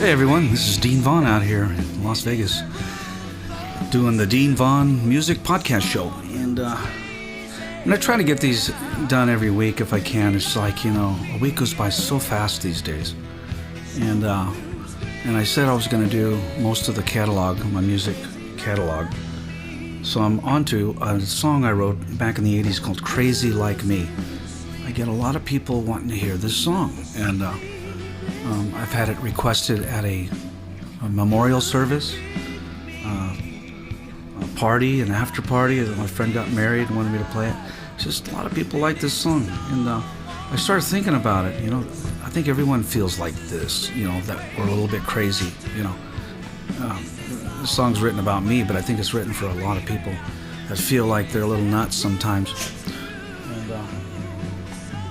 Hey everyone, this is Dean Vaughn out here in Las Vegas doing the Dean Vaughn Music Podcast Show, and I'm going to try to get these done every week if I can. It's like, you know, a week goes by so fast these days, and I said I was going to do most of the catalog, my music catalog, so I'm onto a song I wrote back in the 80s called Crazy Like Me. I get a lot of people wanting to hear this song, and I've had it requested at a memorial service, a party, an after party. My friend got married and wanted me to play it. It's just a lot of people like this song, and I started thinking about it. You know, I think everyone feels like this, you know, that we're a little bit crazy, you know. The song's written about me, but I think it's written for a lot of people that feel like they're a little nuts sometimes. And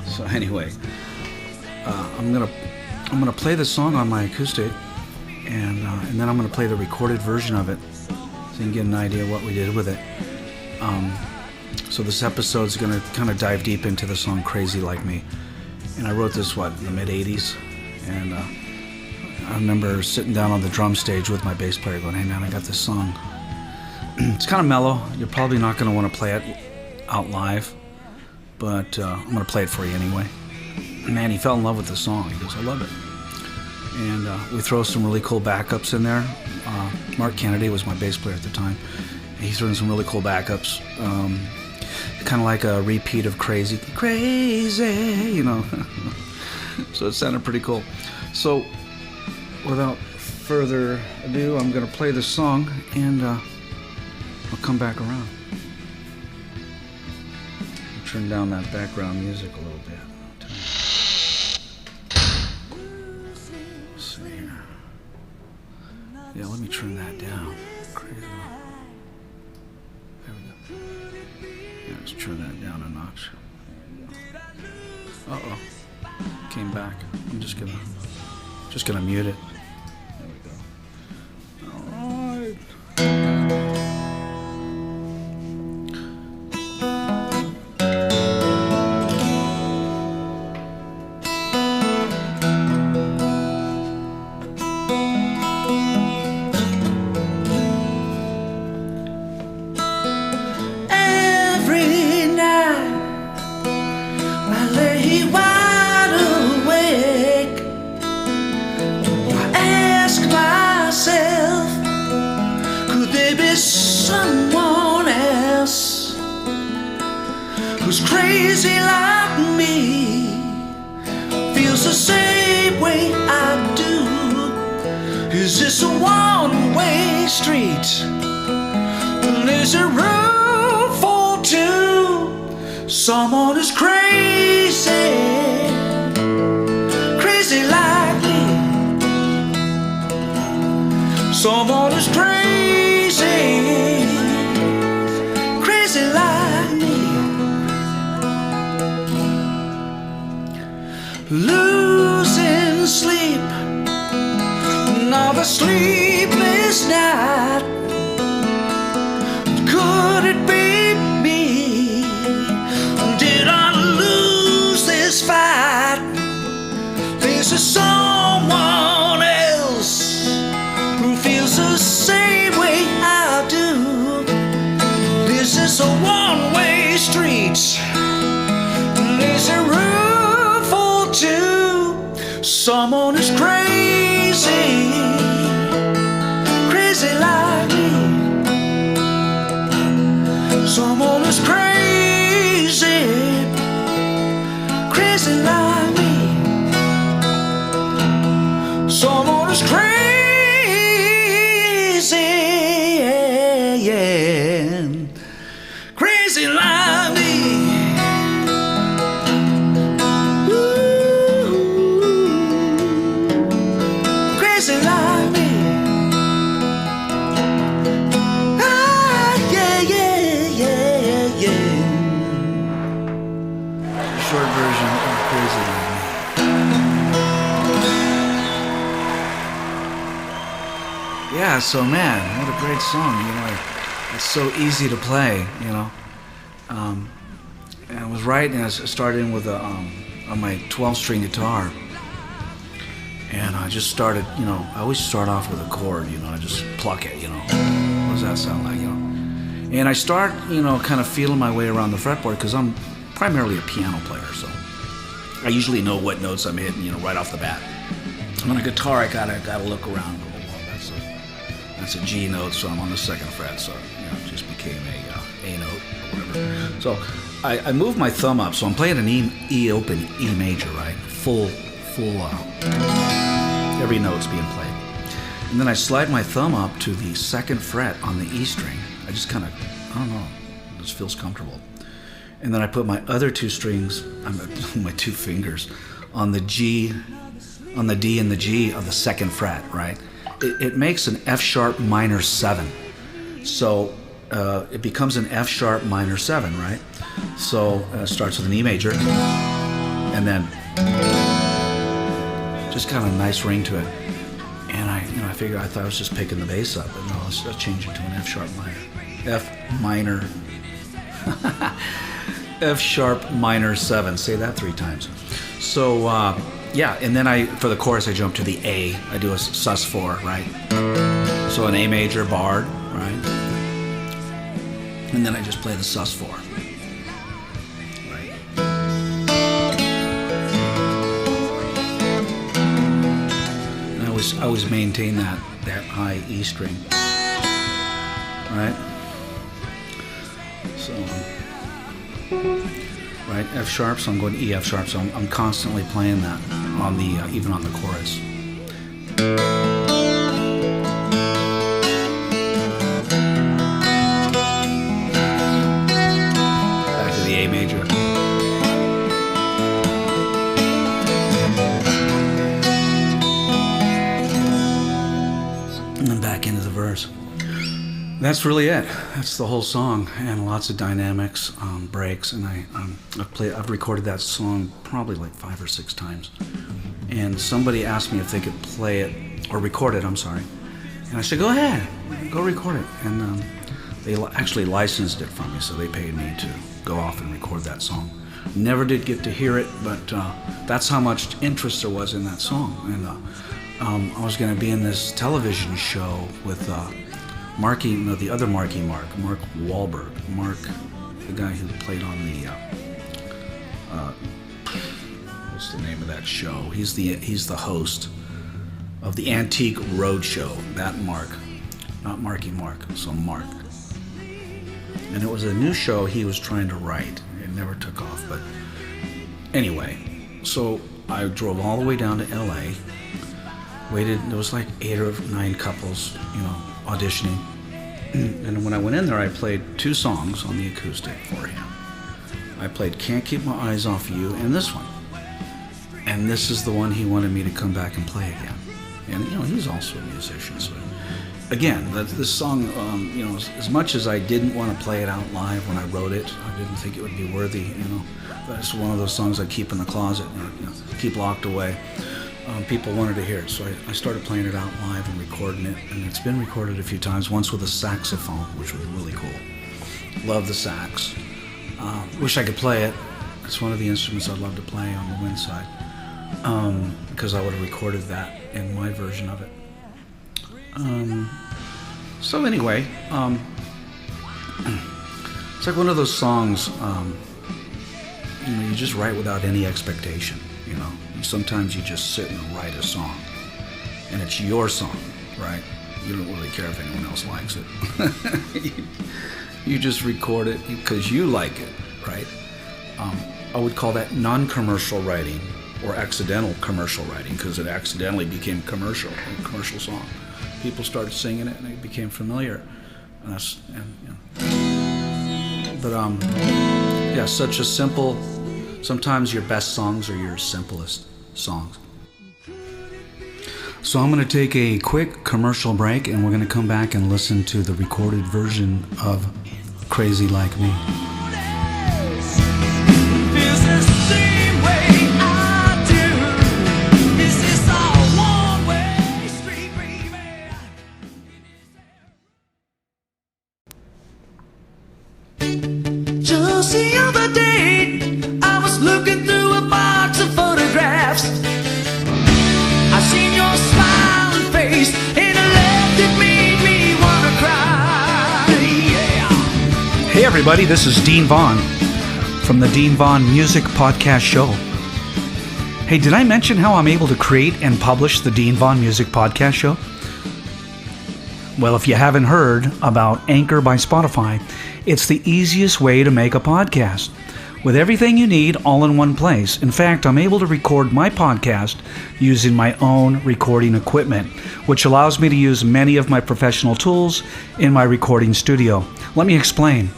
so anyway, I'm gonna play the song on my acoustic, and then I'm gonna play the recorded version of it, so you can get an idea what we did with it. So this episode's gonna kind of dive deep into the song "Crazy Like Me," and I wrote this in the mid '80s, and I remember sitting down on the drum stage with my bass player, going, "Hey man, I got this song. It's kind of mellow. You're probably not gonna want to play it out live, but I'm gonna play it for you anyway." Man, he fell in love with the song. He goes, "I love it." And we throw some really cool backups in there. Mark Canaday was my bass player at the time. He threw in some really cool backups. Kind of like a repeat of Crazy, Crazy, you know. So it sounded pretty cool. So without further ado, I'm going to play this song, and I'll come back around. I'll turn down that background music a little bit. Yeah, let me turn that down. Crazy. There we go. Yeah, let's turn that down a notch. Uh-oh. Came back. I'm just gonna mute it. There we go. All right. Someone else who's crazy like me, feels the same way I do. Is this a one-way street? There's a room for two. Someone who's crazy, crazy like me. Someone who's crazy, crazy like me. Losing sleep, another sleepless night. Could it be me? Did I lose this fight? This is someone else who feels the same way I do. This is a one-way street. There's a room for two. Someone is crazy, crazy like me. Someone is crazy, crazy like me. Someone is crazy. Crazy like me. Ooh, crazy like me. Ah, yeah, yeah, yeah, yeah. Short version of Crazy Like Me. Yeah, so man, what a great song, you know. It's so easy to play, you know. And I was writing, and I started in with on my 12-string guitar, And I just started, I always start off with a chord, I just pluck it, what does that sound like, And I start, kind of feeling my way around the fretboard because I'm primarily a piano player, so I usually know what notes I'm hitting, right off the bat. On a guitar, I gotta look around and go, well, that's a G note, so I'm on the 2nd fret, so it just became a note or whatever. So I move my thumb up, so I'm playing an E open E major, right? Full. Every note's being played. And then I slide my thumb up to the 2nd fret on the E string. I just kind of, I don't know, it just feels comfortable. And then I put my other 2 strings, my 2 fingers, on the G, on the D and the G of the 2nd fret, right? It makes an F sharp minor 7. So it becomes an F sharp minor 7, right? So it starts with an E major, and then just kind of a nice ring to it. And I thought I was just picking the bass up, but no, let's change it to an F sharp minor. F minor. F sharp minor 7. Say that 3 times. So, yeah, and then for the chorus, I jump to the A. I do a sus4, right? So an A major barred, right? And then I just play the sus4. I always maintain that high E string, right? So, right, F sharp, so I'm going E F sharp, so I'm constantly playing that on the even on the chorus. Back to the A major. Into the verse. That's really it. That's the whole song, and lots of dynamics, breaks, and I've recorded that song probably like 5 or 6 times. And somebody asked me if they could play it or record it. I'm sorry, and I said, "Go ahead, go record it." And they actually licensed it from me, so they paid me to go off and record that song. Never did get to hear it, but that's how much interest there was in that song. And I was going to be in this television show with Mark Wahlberg. Mark, the guy who played on the, what's the name of that show? He's the host of the Antique Roadshow. That Mark, not Marky Mark, so Mark. And it was a new show he was trying to write. It never took off, but anyway, so I drove all the way down to LA. Waited, there was like 8 or 9 couples, auditioning. And when I went in there, I played 2 songs on the acoustic for him. I played Can't Keep My Eyes Off You and this one. And this is the one he wanted me to come back and play again. And, he's also a musician. So, again, this song, as much as I didn't want to play it out live when I wrote it, I didn't think it would be worthy, That's one of those songs I keep in the closet, keep locked away. People wanted to hear it, so I started playing it out live and recording it, and it's been recorded a few times, once with a saxophone, which was really cool. Love the sax. Wish I could play it. It's one of the instruments I'd love to play on the wind side, because I would have recorded that in my version of it. So anyway, it's like one of those songs, you just write without any expectation, Sometimes you just sit and write a song, and it's your song, right? You don't really care if anyone else likes it. You just record it because you like it, right? I would call that non-commercial writing or accidental commercial writing, because it accidentally became a commercial song. People started singing it, and it became familiar. Yeah, such a simple. Sometimes your best songs are your simplest songs. So I'm going to take a quick commercial break, and we're going to come back and listen to the recorded version of Crazy Like Me. Just the other day, I was looking through a box of photographs. I seen everybody, this is Dean Vaughn from the Dean Vaughn Music Podcast Show. Hey, did I mention how I'm able to create and publish the Dean Vaughn Music Podcast Show? Well, if you haven't heard about Anchor by Spotify, it's the easiest way to make a podcast. With everything you need all in one place. In fact, I'm able to record my podcast using my own recording equipment, which allows me to use many of my professional tools in my recording studio. Let me explain.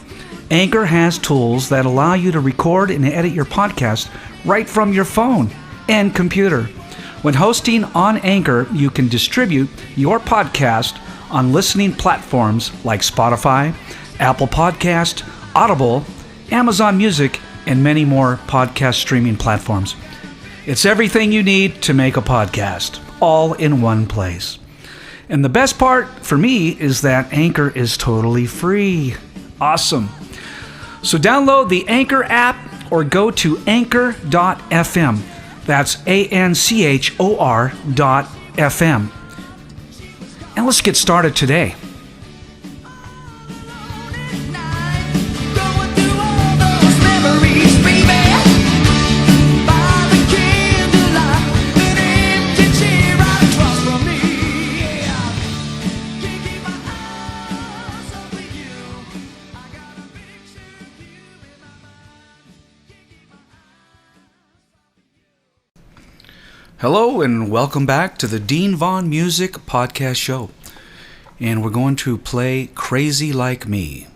Anchor has tools that allow you to record and edit your podcast right from your phone and computer. When hosting on Anchor, you can distribute your podcast on listening platforms like Spotify, Apple Podcast, Audible, Amazon Music, and many more podcast streaming platforms. It's everything you need to make a podcast, all in one place. And the best part for me is that Anchor is totally free. Awesome. So download the Anchor app or go to anchor.fm. That's ANCHOR.FM. And let's get started today. Hello and welcome back to the Dean Vaughn Music Podcast Show. And we're going to play Crazy Like Me.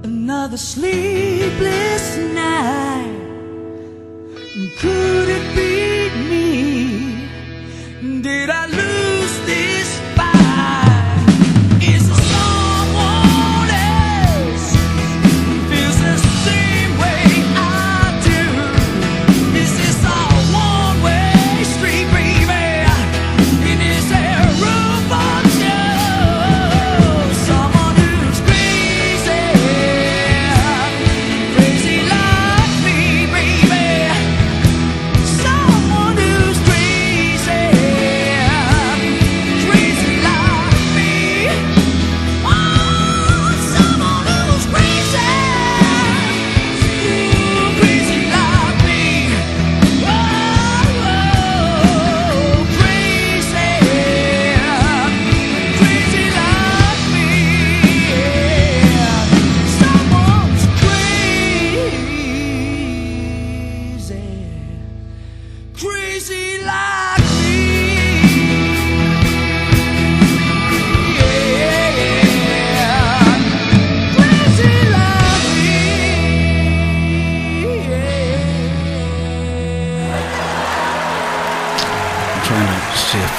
Another sleepless night. Could it be me? Did I lose this fight? Is there someone else who feels the same way I do? Is this a one-way street, baby? And is there room for two? Someone who's crazy,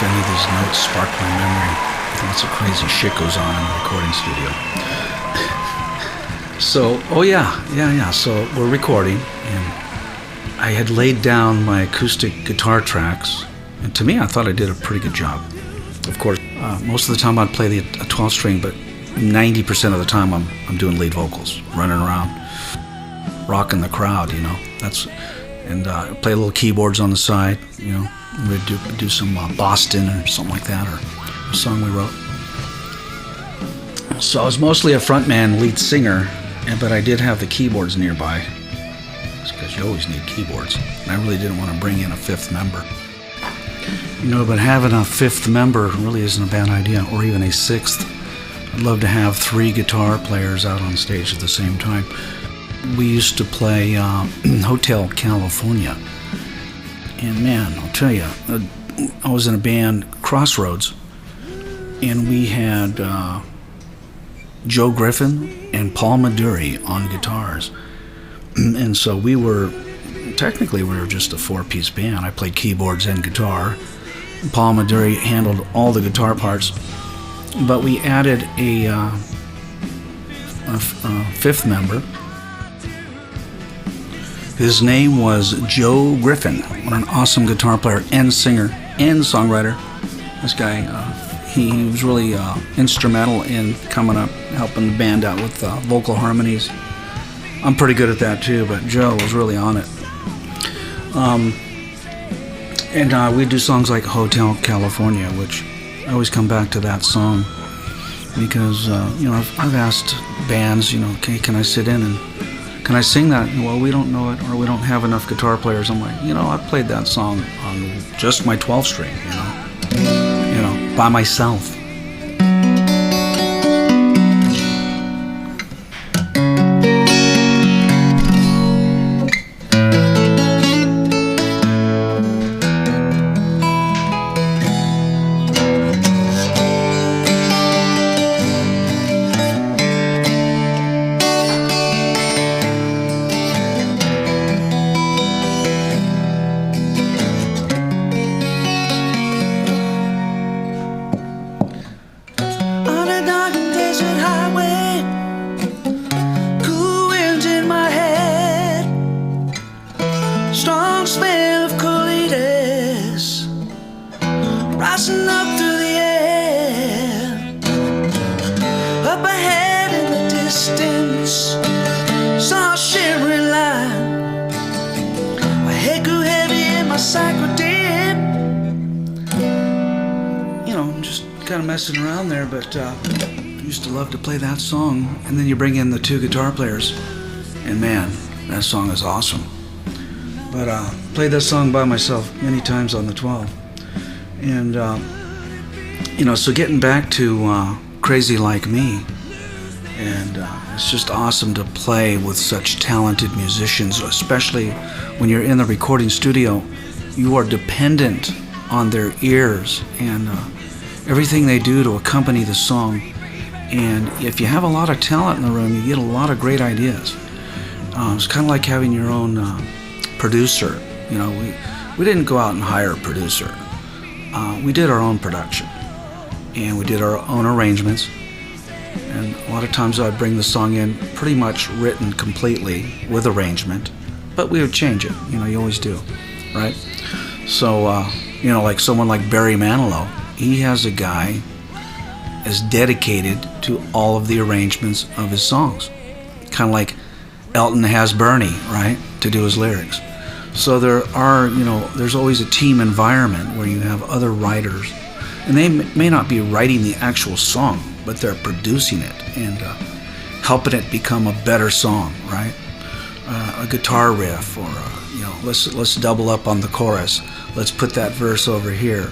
if any of these notes spark my memory. Lots of crazy shit goes on in the recording studio. So, so we're recording, and I had laid down my acoustic guitar tracks, and to me, I thought I did a pretty good job. Of course, most of the time I'd play a 12-string, but 90% of the time I'm doing lead vocals, running around, rocking the crowd, you know. And play little keyboards on the side, you know. We'd do some Boston or something like that, or a song we wrote. So I was mostly a frontman, lead singer, but I did have the keyboards nearby. It's because you always need keyboards. And I really didn't want to bring in a fifth member. You know, but having a fifth member really isn't a bad idea, or even a sixth. I'd love to have 3 guitar players out on stage at the same time. We used to play Hotel California. And man, I'll tell you, I was in a band, Crossroads, and we had Joe Griffin and Paul Maduri on guitars. And so we were just a 4-piece band. I played keyboards and guitar. Paul Maduri handled all the guitar parts. But we added a fifth member. His name was Joe Griffin. What an awesome guitar player and singer and songwriter. This guy, he was really instrumental in coming up, helping the band out with vocal harmonies. I'm pretty good at that too, but Joe was really on it. And we'd do songs like Hotel California, which I always come back to that song because, you know, I've asked bands, you know, okay, can I sit in and can I sing that? Well, we don't know it, or we don't have enough guitar players. I'm like, you know, I played that song on just my 12-string, you know, by myself. Rising up through the air, up ahead in the distance, saw a shimmering line. My head grew heavy and my sight grew dim. You know, just kind of messing around there, but I used to love to play that song. And then you bring in the 2 guitar players, and man, that song is awesome. But played that song by myself many times on the 12. And, you know, so getting back to Crazy Like Me, and it's just awesome to play with such talented musicians, especially when you're in the recording studio. You are dependent on their ears and everything they do to accompany the song. And if you have a lot of talent in the room, you get a lot of great ideas. It's kind of like having your own producer. You know, we didn't go out and hire a producer. We did our own production, and we did our own arrangements, and a lot of times I'd bring the song in pretty much written completely with arrangement, but we would change it, you know, you always do, right? So, you know, like someone like Barry Manilow, he has a guy as dedicated to all of the arrangements of his songs, kind of like Elton has Bernie, right, to do his lyrics. So there are, you know, there's always a team environment where you have other writers, and they may not be writing the actual song, but they're producing it and helping it become a better song, right? A guitar riff, or you know, let's double up on the chorus. Let's put that verse over here.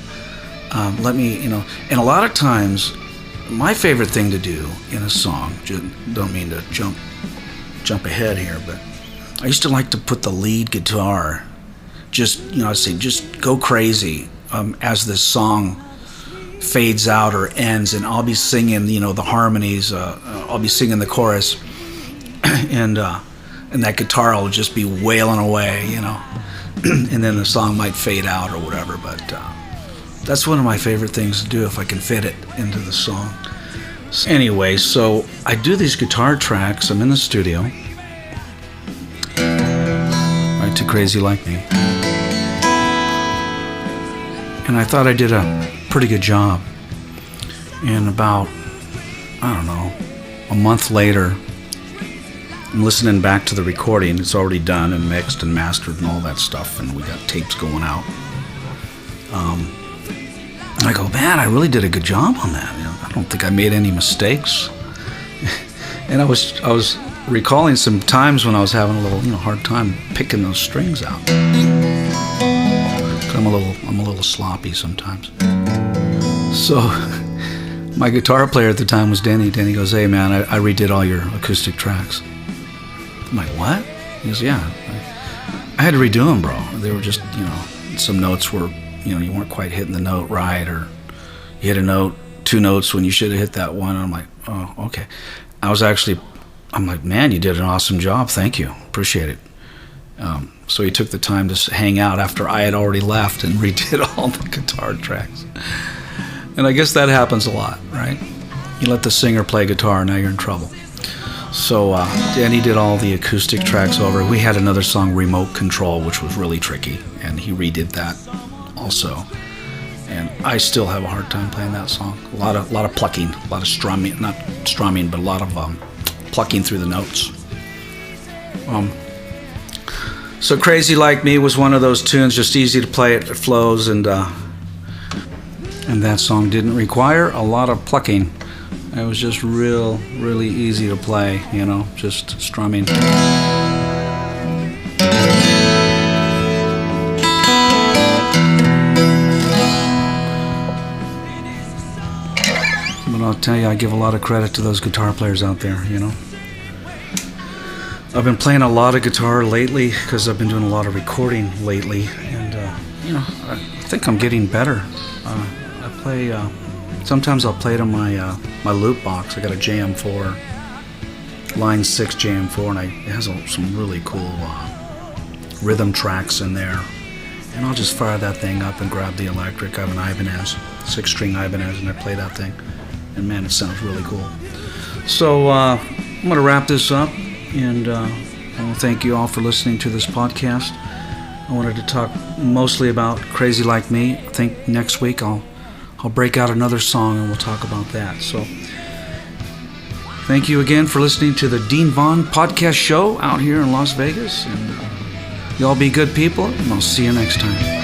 Let me, you know, and a lot of times, my favorite thing to do in a song, don't mean to jump ahead here, but I used to like to put the lead guitar, just, you know, I'd say just go crazy as this song fades out or ends, and I'll be singing, you know, the harmonies, I'll be singing the chorus, and that guitar will just be wailing away, you know, and then the song might fade out or whatever, but That's one of my favorite things to do if I can fit it into the song. Anyway, so I do these guitar tracks. I'm in the studio, right to Crazy Like Me, and I thought I did a pretty good job. And about, I don't know, a month later, I'm listening back to the recording. It's already done and mixed and mastered and all that stuff, and we got tapes going out. And I go, man, I really did a good job on that. You know, I don't think I made any mistakes. And I was recalling some times when I was having a little, hard time picking those strings out. I'm a little sloppy sometimes. So my guitar player at the time was Denny. Denny goes, hey man, I redid all your acoustic tracks. I'm like, what? He goes, yeah. I had to redo them, bro. They were just, some notes were, you weren't quite hitting the note right, or you hit a note, 2 notes when you should have hit that one. And I'm like, oh, okay. I'm like, man, you did an awesome job. Thank you. Appreciate it. So he took the time to hang out after I had already left and redid all the guitar tracks. And I guess that happens a lot, right? You let the singer play guitar, now you're in trouble. So Danny did all the acoustic tracks over. We had another song, Remote Control, which was really tricky, and he redid that also. And I still have a hard time playing that song. A lot of plucking, a lot of strumming, not strumming, but a lot of plucking through the notes. So Crazy Like Me was one of those tunes, just easy to play, it flows, and that song didn't require a lot of plucking. It was just really easy to play, just strumming. But I'll tell you, I give a lot of credit to those guitar players out there, I've been playing a lot of guitar lately because I've been doing a lot of recording lately, and I think I'm getting better. I play. Sometimes I'll play it on my loop box. I got a JM4, line 6 JM4, and it has some really cool rhythm tracks in there. And I'll just fire that thing up and grab the electric. I have an Ibanez, 6-string Ibanez, and I play that thing. And man, it sounds really cool. So I'm going to wrap this up. And I want to thank you all for listening to this podcast. I wanted to talk mostly about Crazy Like Me. I think next week I'll break out another song and we'll talk about that. So thank you again for listening to the Dean Vaughn podcast show out here in Las Vegas. And y'all be good people, and I'll see you next time.